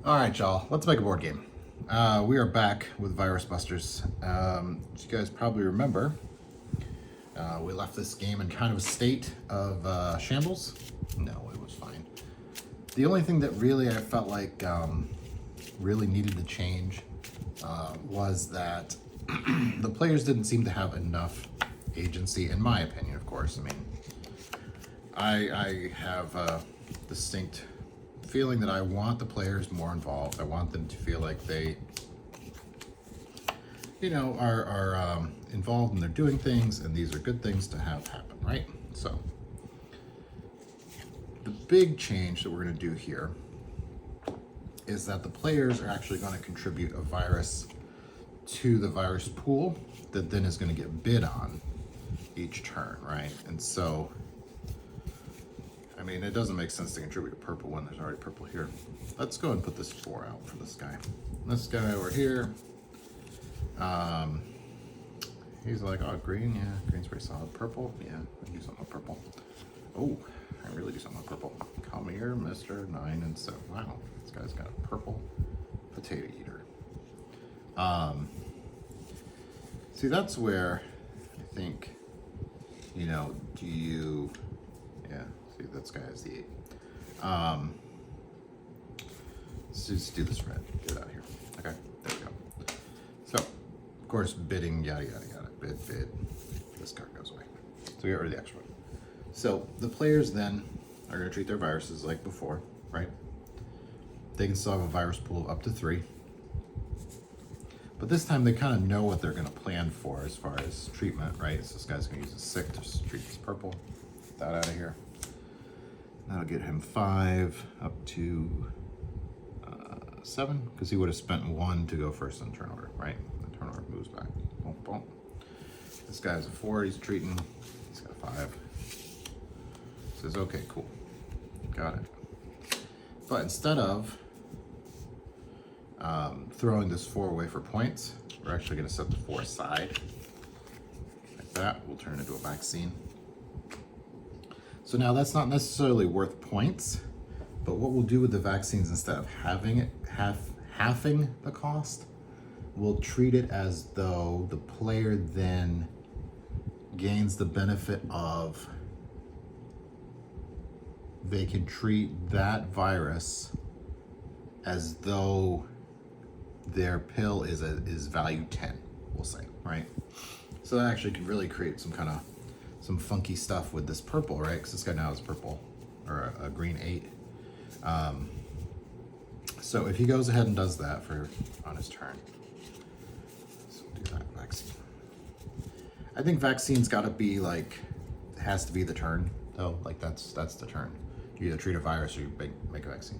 All right, y'all, let's make a board game. We are back with Virus Busters. As you guys probably remember, we left this game in kind of a state of shambles. No, it was fine. The only thing that really I felt like really needed to change was that the players didn't seem to have enough agency, in my opinion, of course. I mean, I have a distinct feeling that I want the players more involved. I want them to feel like they, are involved and they're doing things, and these are good things to have happen, right? So the big change that we're going to do here is that the players are actually going to contribute a virus to the virus pool that then is going to get bid on each turn, right? And so, I mean, it doesn't make sense to contribute a purple when there's already purple here. Let's go and put this 4 out for this guy. This guy over here, he's like, oh, green, yeah, green's pretty solid. Purple, yeah, I do something with purple. Oh, I really do something with purple. Come here, Mr. 9 and 7. Wow, this guy's got a purple potato eater. See, that's where I think, do you, yeah, see, this guy has the 8. Let's just do this red. Get it out of here. Okay, there we go. So, of course, bidding, yada, yada, yada. Bid. This card goes away. So we get rid of the extra one. So the players then are going to treat their viruses like before, right? They can still have a virus pool of up to 3. But this time they kind of know what they're going to plan for as far as treatment, right? So this guy's going to use a 6 to treat this purple. Get that out of here. That'll get him 5 up to 7, because he would have spent 1 to go first on turn order, right? The turn order moves back. Boom, boom. This guy has a 4, he's treating. He's got a 5. Says, okay, cool. Got it. But instead of throwing this 4 away for points, we're actually going to set the 4 aside. Like that. We'll turn it into a vaccine. So now that's not necessarily worth points, but what we'll do with the vaccines, instead of having it halving the cost, we'll treat it as though the player then gains the benefit of, they can treat that virus as though their pill is value 10, we'll say, right? So that actually can really create some funky stuff with this purple, right? Because this guy now is purple, or a green 8. So if he goes ahead and does that on his turn, so we'll do that vaccine. I think vaccine's got to be like, has to be the turn though. Like that's the turn. You either treat a virus or you make a vaccine.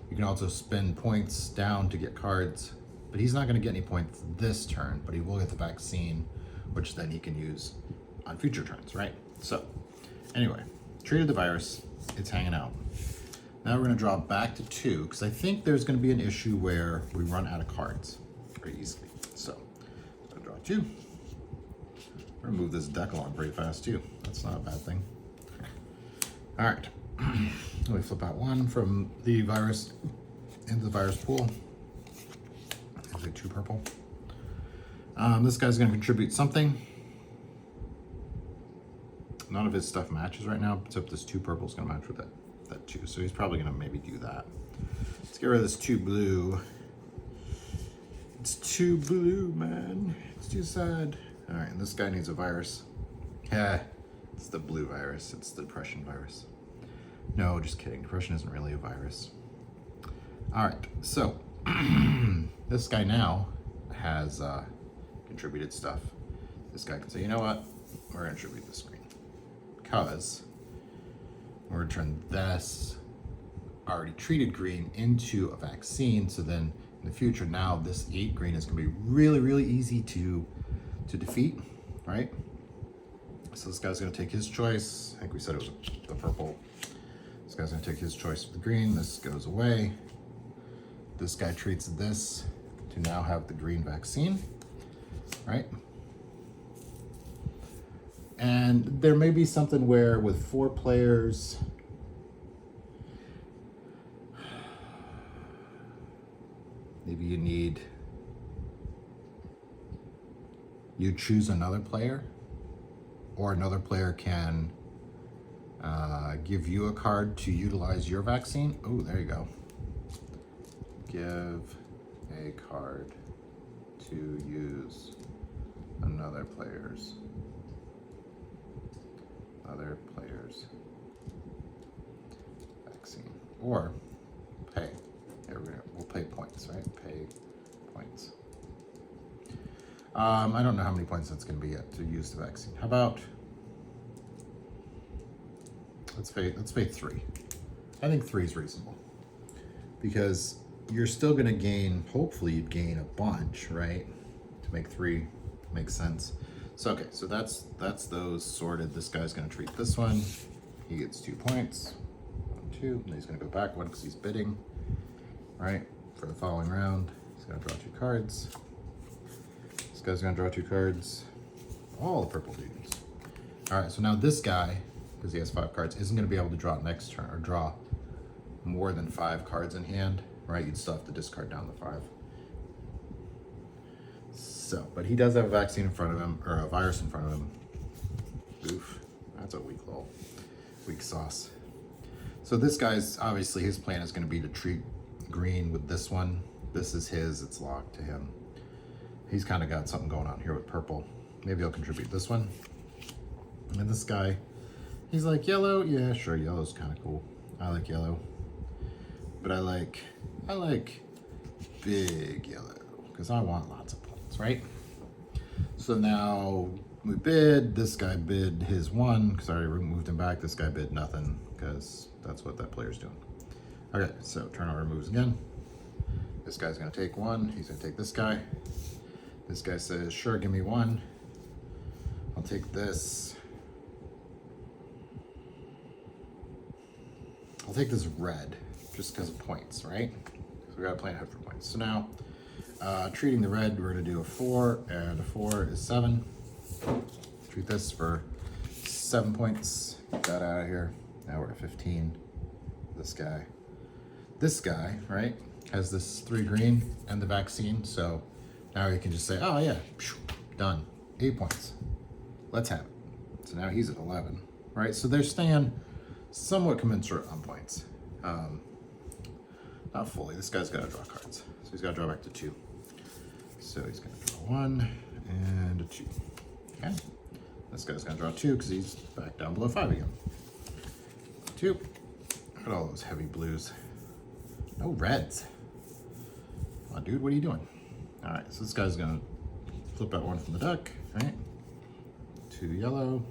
You can also spend points down to get cards, but he's not going to get any points this turn, but he will get the vaccine, which then he can use on future turns, right? So anyway, treated the virus, it's hanging out. Now we're going to draw back to 2, because I think there's going to be an issue where we run out of cards very easily. So I'm going to draw 2. We're going to move this deck along pretty fast too. That's not a bad thing. All right. We flip out 1 from the virus into the virus pool. There's like 2 purple. This guy's going to contribute something. None of his stuff matches right now, except this 2 purple is going to match with that 2. So he's probably going to maybe do that. Let's get rid of this 2 blue. It's 2 blue, man. It's too sad. All right, and this guy needs a virus. Yeah, it's the blue virus. It's the depression virus. No, just kidding. Depression isn't really a virus. All right, so this guy now has contributed stuff. This guy can say, you know what? We're going to contribute this green, because we're going to turn this already treated green into a vaccine. So then in the future, now this 8 green is going to be really, really easy to defeat, right? So this guy's going to take his choice. I think we said it was the purple. This guy's going to take his choice with the green. This goes away. This guy treats this to now have the green vaccine, right? And there may be something where with 4 players, Maybe you choose another player, or another player can give you a card to utilize your vaccine. Oh, there you go. Give a card to use another player's vaccine, or pay. Here we'll pay points, right? Pay points. I don't know how many points that's going to be yet to use the vaccine. How about let's pay 3. I think 3 is reasonable, because you're still going to gain. Hopefully, you'd gain a bunch, right? To make 3 make sense. So okay, so that's those sorted. This guy's going to treat this one. He gets 2 points. 1, 2. And he's going to go back 1 because he's bidding, right? For the following round, he's going to draw 2 cards. This guy's going to draw 2 cards. All the purple dudes. All right, so now this guy, because he has 5 cards, isn't going to be able to draw next turn or draw more than 5 cards in hand, right? You'd still have to discard down the 5. So, but he does have a vaccine in front of him, or a virus in front of him. Oof, that's a weak sauce. So this guy's, obviously his plan is going to be to treat green with this one. This is his, it's locked to him. He's kind of got something going on here with purple. Maybe he'll contribute this one. And this guy, he's like, yellow? Yeah, sure, yellow's kind of cool. I like yellow. But I like big yellow, because I want lots of points, right? So now we bid. This guy bid his 1, because I already moved him back. This guy bid nothing, because that's what that player's doing. Okay, so turnover moves again. This guy's going to take 1. He's going to take this guy. This guy says, sure, give me 1. I'll take this. I'll take this red, just because of points, right? So we got to plan ahead for points. So now, treating the red, we're going to do a 4, and a 4 is 7. Treat this for 7 points. Get that out of here. Now we're at 15. This guy, right, has this 3 green and the vaccine. So now he can just say, oh yeah, done. 8 points. Let's have it. So now he's at 11, right? So they're staying somewhat commensurate on points. Not fully. This guy's got to draw cards. So he's got to draw back to 2. So he's going to draw 1 and a 2. Okay. This guy's going to draw 2 because he's back down below 5 again. 2. Look at all those heavy blues. No reds. Come on, dude. What are you doing? All right. So this guy's going to flip out 1 from the deck, right? 2 yellow.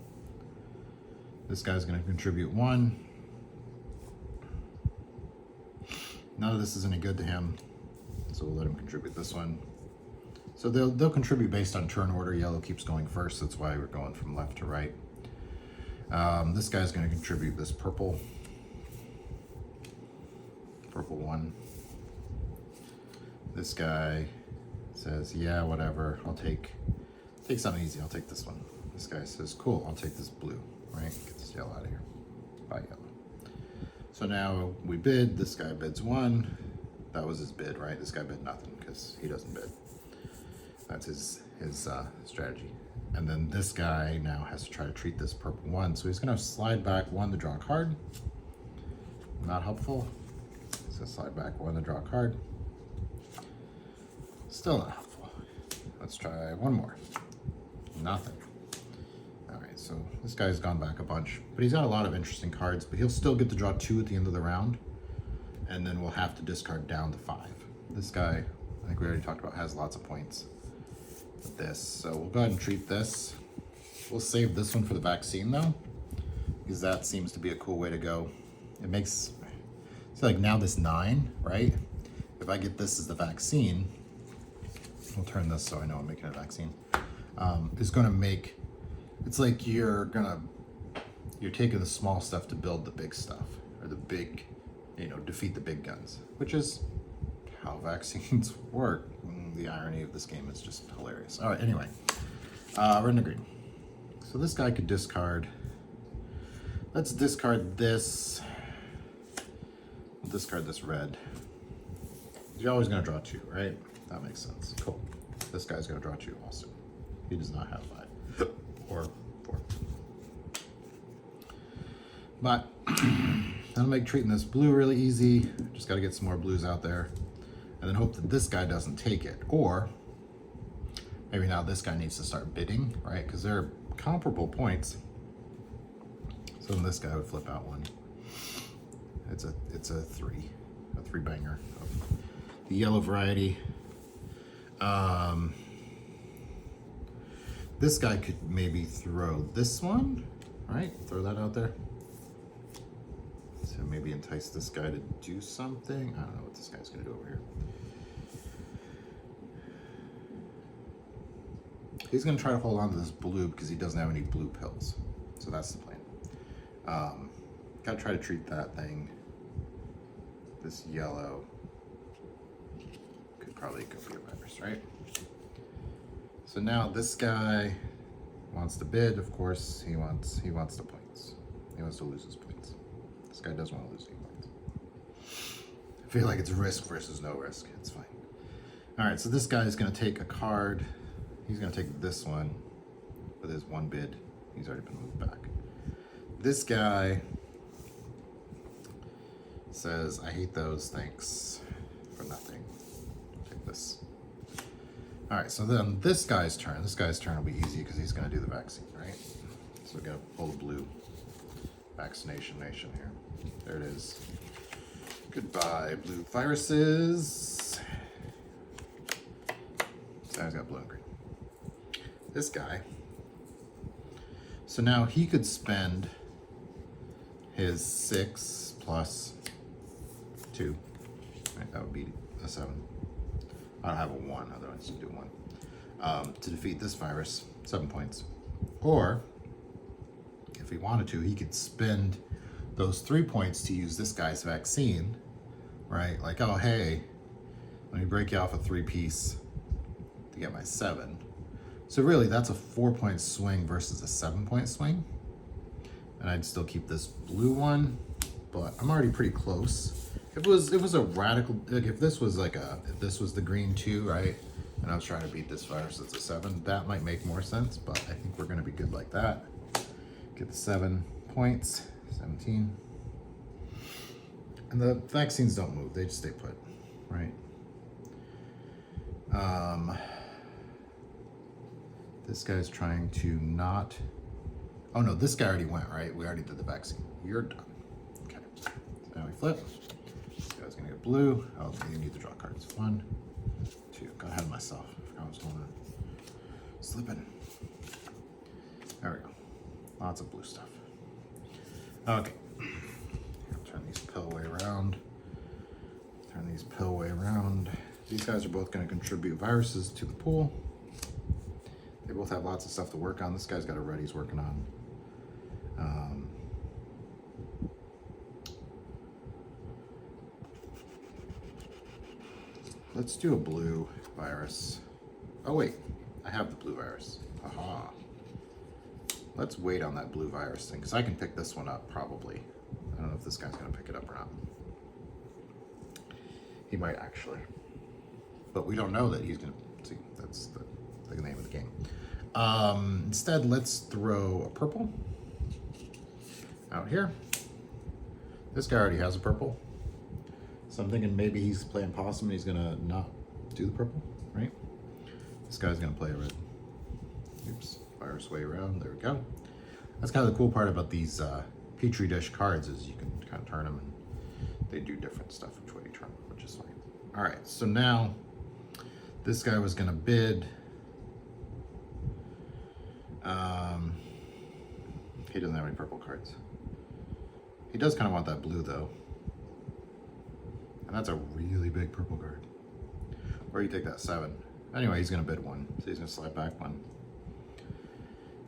This guy's going to contribute 1. None of this is any good to him, so we'll let him contribute this one. So they'll contribute based on turn order. Yellow keeps going first. That's why we're going from left to right. This guy's going to contribute this purple. Purple 1. This guy says, yeah, whatever. I'll take something easy. I'll take this one. This guy says, cool, I'll take this blue, right? Get this yellow out of here. Bye, yellow. So now we bid. This guy bids 1. That was his bid, right? This guy bid nothing because he doesn't bid. That's his strategy. And then this guy now has to try to treat this purple 1. So he's going to slide back 1 to draw a card. Not helpful. So slide back 1 to draw a card. Still not helpful. Let's try 1 more. Nothing. All right, so this guy's gone back a bunch, but he's got a lot of interesting cards, but he'll still get to draw 2 at the end of the round, and then we'll have to discard down to 5. This guy, I think we already talked about, has lots of points with this, so we'll go ahead and treat this. We'll save this one for the vaccine though, because that seems to be a cool way to go. It makes, so like now this 9, right? If I get this as the vaccine, we'll turn this so I know I'm making a vaccine. Is going to make, it's like you're taking the small stuff to build the big stuff, or the big, defeat the big guns, which is how vaccines work. The irony of this game is just hilarious. All right, anyway, red and green. So this guy could discard. Let's discard this. We'll discard this red. You're always gonna draw 2, right? That makes sense. Cool. This guy's gonna draw 2 also. He does not have 5 or 4. But that'll make treating this blue really easy. Just gotta get some more blues out there. And then hope that this guy doesn't take it. Or maybe now this guy needs to start bidding, right? Because they're comparable points. So then this guy would flip out 1. It's a 3 banger of the yellow variety. This guy could maybe throw this one, right? Throw that out there. So maybe entice this guy to do something. I don't know what this guy's gonna do over here. He's gonna try to hold on to this blue because he doesn't have any blue pills. So that's the plan. Gotta try to treat that thing. This yellow could probably go for your virus, right? So now this guy wants to bid. Of course, he wants the points. He wants to lose his points. This guy doesn't want to lose any points. I feel like it's risk versus no risk. It's fine. All right, so this guy is going to take a card. He's going to take this one with his 1 bid. He's already been moved back. This guy says, I hate those, thanks for nothing. Take this. All right, so then this guy's turn will be easy because he's going to do the vaccine, right? So we got to pull the blue vaccination nation here. There it is. Goodbye, blue viruses. So now he's got blue and green. This guy. So now he could spend his 6 plus 2. Right, that would be a 7. I don't have a 1, otherwise you do 1. To defeat this virus, 7 points. Or, if he wanted to, he could spend those 3 points to use this guy's vaccine, right? Like, oh, hey, let me break you off a 3-piece to get my 7. So really, that's a 4-point swing versus a 7-point swing. And I'd still keep this blue one, but I'm already pretty close. If it was a radical, like if this was the green 2, right? And I was trying to beat this virus that's a 7, that might make more sense, but I think we're gonna be good like that. Get the 7 points, 17. And the vaccines don't move, they just stay put, right? This guy's trying to not, oh no, this guy already went, right? We already did the vaccine. You're done. Okay, so now we flip. This guy's gonna get blue. Oh, you need to draw cards. 1, 2, got ahead of myself. I forgot what was going on. Slipping. There we go. Lots of blue stuff. Okay. Turn these pill way around. Turn these pill way around. These guys are both gonna contribute viruses to the pool. They both have lots of stuff to work on. This guy's got a red he's working on. Let's do a blue virus. Oh wait, I have the blue virus. Aha. Let's wait on that blue virus thing, because I can pick this one up probably. I don't know if this guy's gonna pick it up or not. He might actually. But we don't know that he's gonna, see, that's the name of the game. Instead, let's throw a purple out here. This guy already has a purple. So I'm thinking maybe he's playing possum and he's gonna not do the purple, right? This guy's gonna play a red. Oops, virus way around, there we go. That's kind of the cool part about these Petri dish cards is you can kind of turn them and they do different stuff which way you turn them, which is fine. All right, so now this guy was gonna bid. He doesn't have any purple cards. He does kind of want that blue though. And that's a really big purple card. Or you take that 7. Anyway, he's gonna bid 1, so he's gonna slide back 1.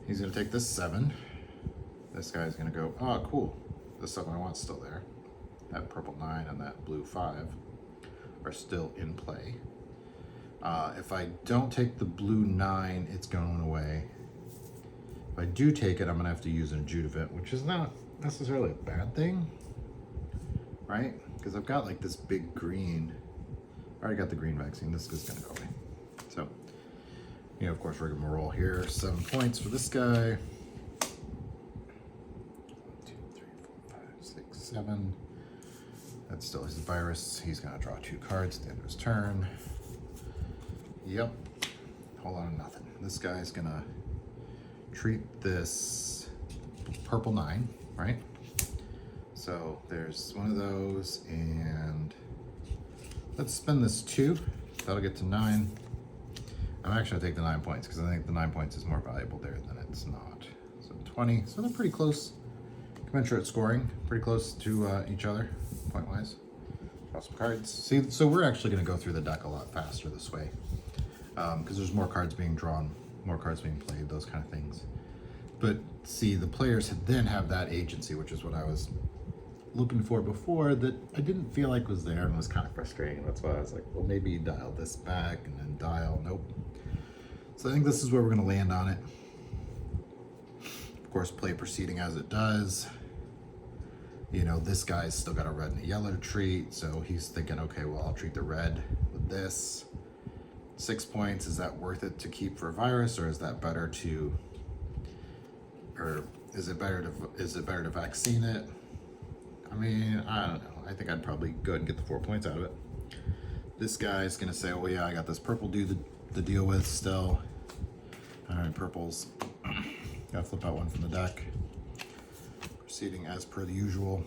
He's gonna take this 7. This guy's gonna go, oh cool, the 7 I want's still there. That purple 9 and that blue 5 are still in play. If I don't take the blue 9, it's going away. If I do take it, I'm gonna have to use an adjuvant, which is not necessarily a bad thing, right? Because I've got like this big green, already got the green vaccine. This is gonna go away. So, you know, of course, rigmarole here. 7 points for this guy. 1, 2, 3, 4, 5, 6, 7. That's still his virus. He's gonna draw 2 cards at the end of his turn. Yep. Whole lot of nothing. This guy's gonna treat this purple 9, right? So there's one of those, and let's spend this 2. That'll get to 9. I'm actually gonna take the 9 points because I think the 9 points is more valuable there than it's not. So 20. So they're pretty close. Commensurate scoring, pretty close to each other, point-wise. Draw some cards. See, so we're actually gonna go through the deck a lot faster this way because there's more cards being drawn, more cards being played, those kind of things. But see, the players then have that agency, which is what I was looking for before, that I didn't feel like was there and was kind of frustrating. That's why I was like, well, maybe you dial this back and then dial, nope. So I think this is where we're gonna land on it. Of course, play proceeding as it does. You know, this guy's still got a red and a yellow to treat, so he's thinking, okay, well, I'll treat the red with this. 6 points, is that worth it to keep for a virus, or is that better to, or is it better to vaccine it? I mean, I don't know. I think I'd probably go ahead and get the 4 points out of it. This guy's gonna say, oh yeah, I got this purple dude to deal with still. All right, purples. Gotta flip out one from the deck. Proceeding as per the usual.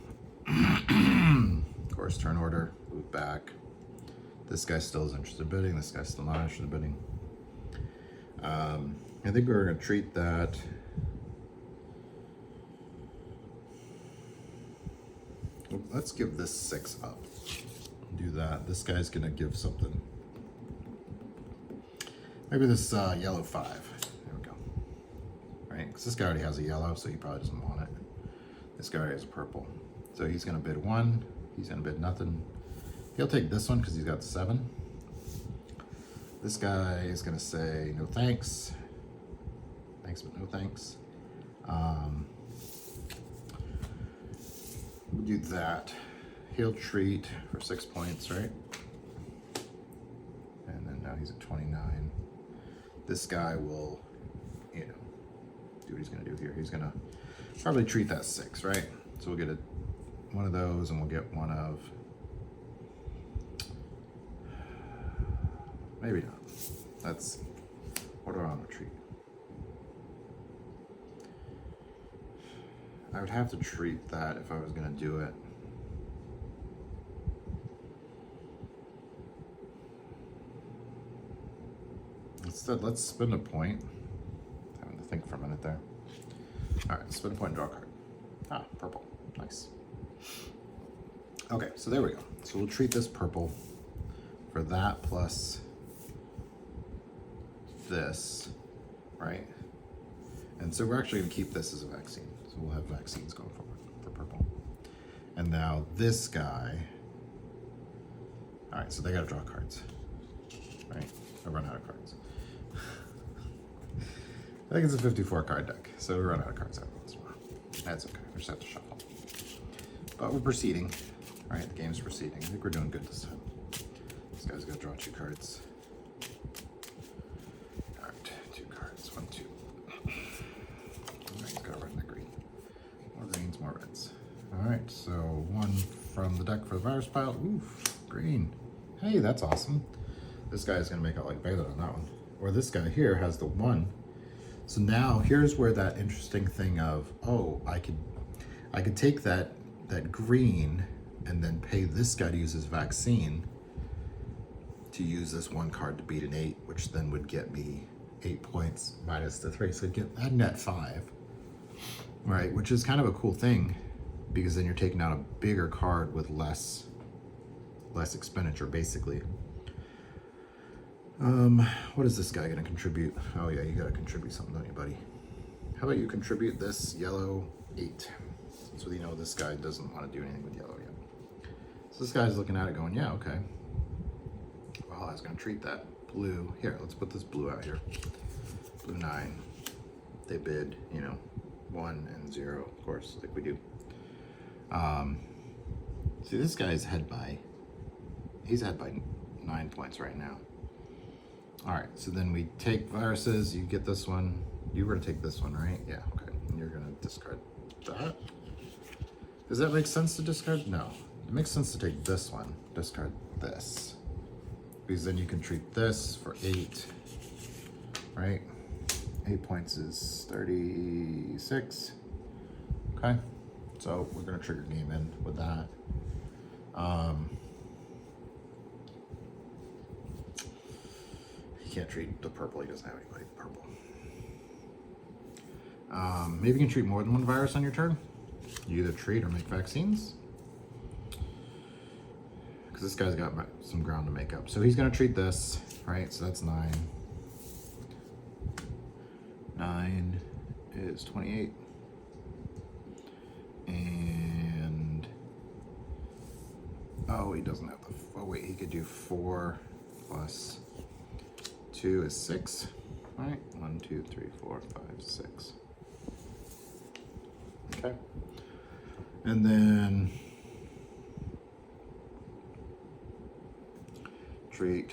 Of course, turn order, move back. This guy still is interested in bidding. This guy's still not interested in bidding. I think we're gonna treat that. Let's give this 6 up. Do that. This guy's gonna give something. Maybe this yellow 5. There we go. Right? Because this guy already has a yellow, so he probably doesn't want it. This guy already has a purple. So he's gonna bid 1. He's gonna bid nothing. He'll take this one because he's got 7. This guy is gonna say no thanks. Thanks, but no thanks. We'll do that. He'll treat for 6 points, right? And then now he's at 29. This guy will, you know, do what he's gonna do here. He's gonna probably treat that 6, right? So we'll get one of those, and we'll get one of, maybe not. Let's see. What do I want to treat? I would have to treat that if I was gonna do it. Instead, let's spend a point. Having to think for a minute there. All right, spend a point and draw a card. Ah, purple, nice. Okay, so there we go. So we'll treat this purple for that plus this, right? And so we're actually gonna keep this as a vaccine. So we'll have vaccines going forward for purple. And now this guy, all right, so they gotta draw cards, right? I run out of cards. I think it's a 54 card deck, so we run out of cards every once in a while. That's okay, we just have to shuffle. But we're proceeding, right? The game's proceeding. I think we're doing good this time. This guy's gonna draw 2 cards. All right, 2 cards, 1, 2. All right, he's got a red and a green. More greens, more reds. All right, so 1 from the deck for the virus pile. Oof, green. Hey, that's awesome. This guy's gonna make out like Baylor on that one. Or this guy here has the 1. So now here's where that interesting thing of, oh, I could take that green and then pay this guy to use his vaccine to use this 1 card to beat an 8, which then would get me 8 points minus the 3. So I'd net 5, right? Which is kind of a cool thing because then you're taking out a bigger card with less expenditure, basically. What is this guy gonna contribute? Oh yeah, you gotta contribute something, don't you, buddy? How about you contribute this yellow 8? So you know this guy doesn't want to do anything with yellow yet. So this guy's looking at it going, yeah, okay. Well, I was gonna treat that blue. Here, let's put this blue out here. Blue 9. They bid, you know, 1 and 0, of course, like we do. See, this guy's he's ahead by 9 points right now. All right, so then we take viruses. You get this one. You were gonna take this one, right? Yeah, okay. And you're gonna discard that. Does that make sense to discard? No. It makes sense to take this one, discard this. Because then you can treat this for 8, right? 8 points is 36. Okay, so we're gonna trigger game end with that. He can't treat the purple, he doesn't have anybody purple. Maybe you can treat more than one virus on your turn. You either treat or make vaccines. Because this guy's got some ground to make up. So he's gonna treat this, right? So that's 9. 9 is 28. And, oh, he doesn't have the, oh wait, he could do 4 plus 2 is 6, right? 1, 2, 3, 4, 5, 6. Okay. And then treat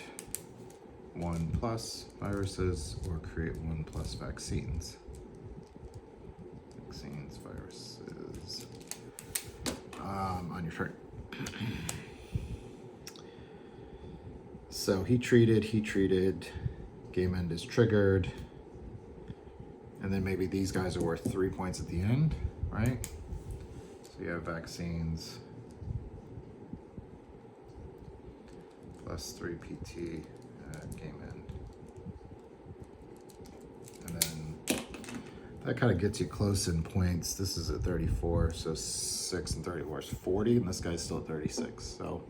1 plus viruses or create 1 plus vaccines. Vaccines, viruses. On your turn. So he treated, game end is triggered. And then maybe these guys are worth 3 points at the end, right? So you have vaccines plus 3 PT at game end. And then that kind of gets you close in points. This is at 34, so 6 and 34 is 40, and this guy's still at 36. So,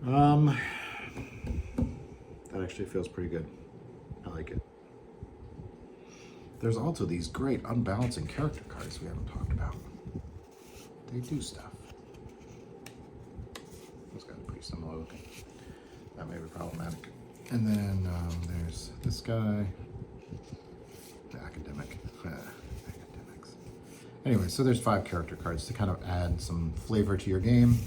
that actually feels pretty good. I like it. There's also these great unbalancing character cards we haven't talked about. They do stuff. This guy's pretty similar looking. That may be problematic. And then there's this guy. The academic. Academics. Anyway, so there's 5 character cards to kind of add some flavor to your game.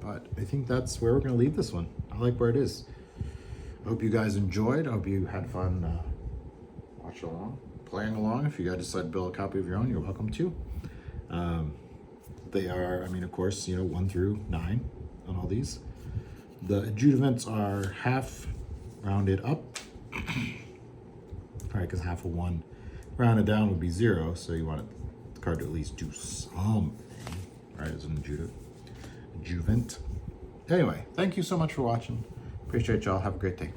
But I think that's where we're going to leave this one. I like where it is. I hope you guys enjoyed. I hope you had fun watching along, playing along. If you guys decide to build a copy of your own, you're welcome to. They are, I mean, of course, 1 through 9 on all these. The adjuvants are half rounded up. Right, because half of 1 rounded down would be 0, so you want the card to at least do something, right, as an adjuvant. Anyway, thank you so much for watching. Appreciate y'all. Have a great day.